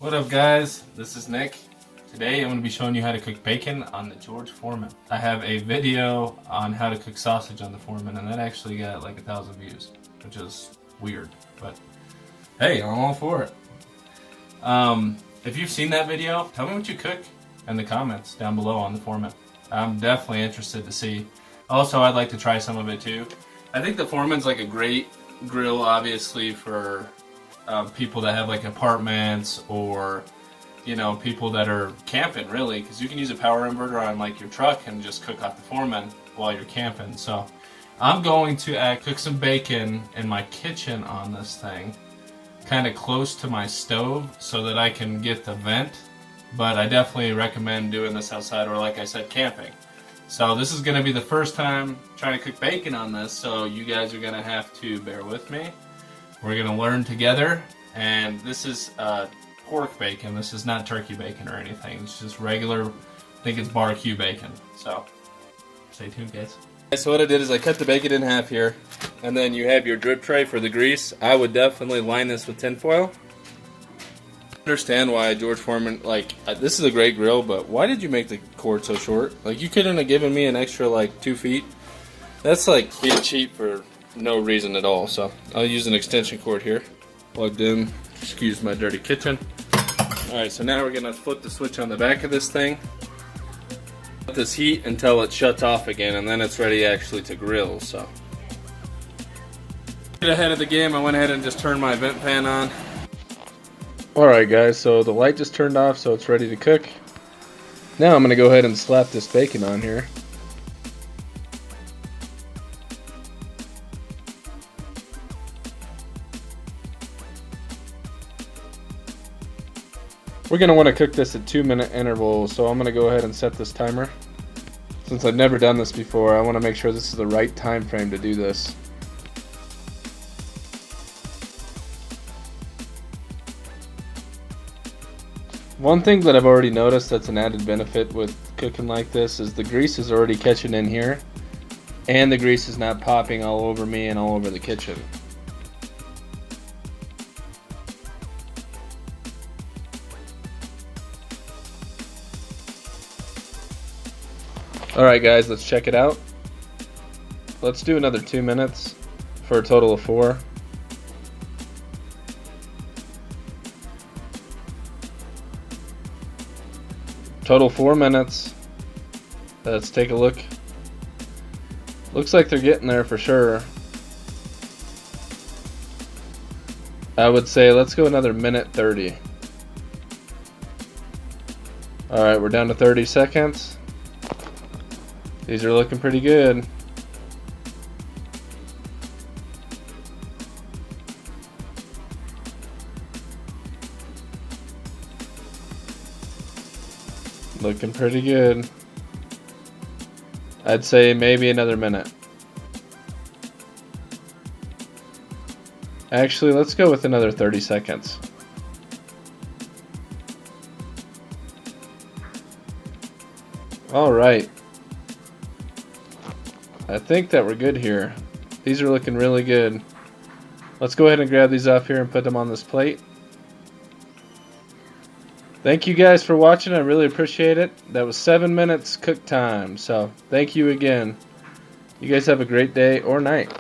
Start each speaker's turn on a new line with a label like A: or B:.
A: What up guys, this is Nick. Today I'm going to be showing you how to cook bacon on the George Foreman. I have a video on how to cook sausage on the Foreman and that actually got like 1,000 views, which is weird, but hey, I'm all for it. If you've seen that video, tell me what you cook in the comments down below on the Foreman. I'm definitely interested to see. Also, I'd like to try some of it too. I think the Foreman's like a great grill, obviously, for people that have like apartments or, you know, people that are camping, really, because you can use a power inverter on like your truck and just cook off the Foreman while you're camping. So I'm going to cook some bacon in my kitchen on this thing, kind of close to my stove so that I can get the vent, but I definitely recommend doing this outside or, like I said, camping. So this is going to be the first time trying to cook bacon on this, so you guys are going to have to bear with me. We're going to learn together, and this is pork bacon. This is not turkey bacon or anything. It's just regular, I think it's barbecue bacon. So stay tuned, guys. So what I did is I cut the bacon in half here, and then you have your drip tray for the grease. I would definitely line this with tin foil. I understand why George Foreman, like, this is a great grill, but why did you make the cord so short? Like, you couldn't have given me an extra like 2 feet. That's like being cheap for no reason at all. So I'll use an extension cord here, plugged in. Excuse my dirty kitchen. Alright, so now we're gonna flip the switch on the back of this thing, let this heat until it shuts off again, and then it's ready actually to grill. So get ahead of the game, I went ahead and just turned my vent fan on. Alright guys, so the light just turned off, so it's ready to cook. Now I'm gonna go ahead and slap this bacon on here. We're going to want to cook this at 2-minute intervals, so I'm going to go ahead and set this timer. Since I've never done this before, I want to make sure this is the right time frame to do this. One thing that I've already noticed that's an added benefit with cooking like this is the grease is already catching in here, and the grease is not popping all over me and all over the kitchen. Alright guys, let's check it out. Let's do another 2 minutes for a total of 4. Total 4 minutes. Let's take a look. Looks like they're getting there for sure. I would say let's go another minute 30. Alright, we're down to 30 seconds. These are looking pretty good. Looking pretty good. I'd say maybe another minute. Actually, let's go with another 30 seconds. All right. I think that we're good here. These are looking really good. Let's go ahead and grab these off here and put them on this plate. Thank you guys for watching. I really appreciate it. That was 7 minutes cook time. So thank you again. You guys have a great day or night.